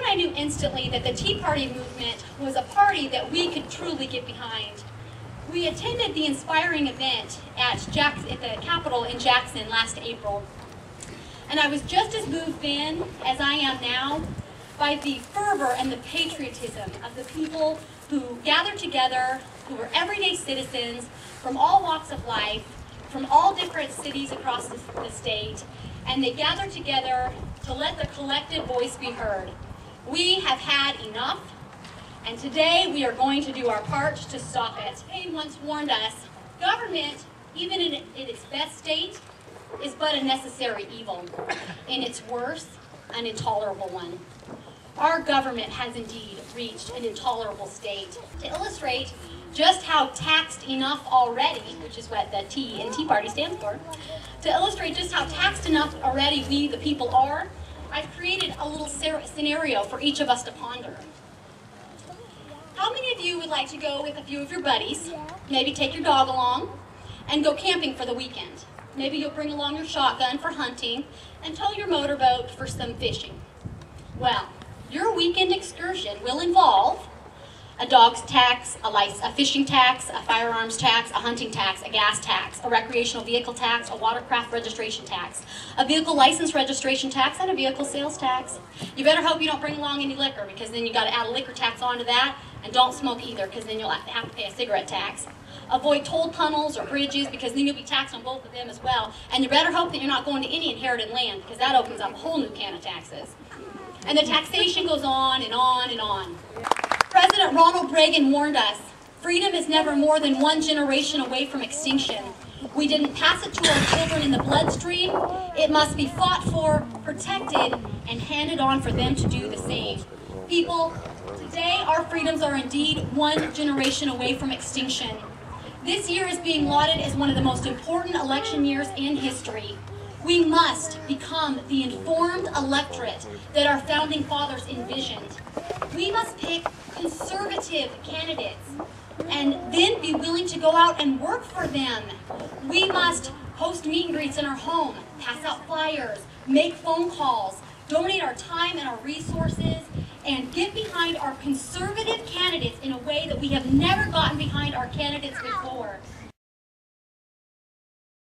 I knew instantly that the Tea Party movement was a party that we could truly get behind. We attended the inspiring event at the Capitol in Jackson last April, and I was just as moved then as I am now by the fervor and the patriotism of the people who gathered together, who were everyday citizens from all walks of life, from all different cities across the state, and they gathered together to let the collective voice be heard. We have had enough, and today we are going to do our part to stop it. Payne once warned us, government, even in its best state, is but a necessary evil. In its worst, an intolerable one. Our government has indeed reached an intolerable state. To illustrate just how taxed enough already, which is what the T in Tea Party stands for, to illustrate just how taxed enough already we, the people, are, I've created a little scenario for each of us to ponder. How many of you would like to go with a few of your buddies, maybe take your dog along, and go camping for the weekend? Maybe you'll bring along your shotgun for hunting and tow your motorboat for some fishing. Well, your weekend excursion will involve a dog's tax, a fishing tax, a firearms tax, a hunting tax, a gas tax, a recreational vehicle tax, a watercraft registration tax, a vehicle license registration tax, and a vehicle sales tax. You better hope you don't bring along any liquor, because then you got to add a liquor tax onto that, and don't smoke either, because then you'll have to pay a cigarette tax. Avoid toll tunnels or bridges, because then you'll be taxed on both of them as well. And you better hope that you're not going to any inherited land, because that opens up a whole new can of taxes. And the taxation goes on and on and on. President Ronald Reagan warned us, freedom is never more than one generation away from extinction. We didn't pass it to our children in the bloodstream. It must be fought for, protected, and handed on for them to do the same. People, today our freedoms are indeed one generation away from extinction. This year is being lauded as one of the most important election years in history. We must become the informed electorate that our founding fathers envisioned. We must pick conservative candidates and then be willing to go out and work for them. We must host meet and greets in our home, pass out flyers, make phone calls, donate our time and our resources, and get behind our conservative candidates in a way that we have never gotten behind our candidates before.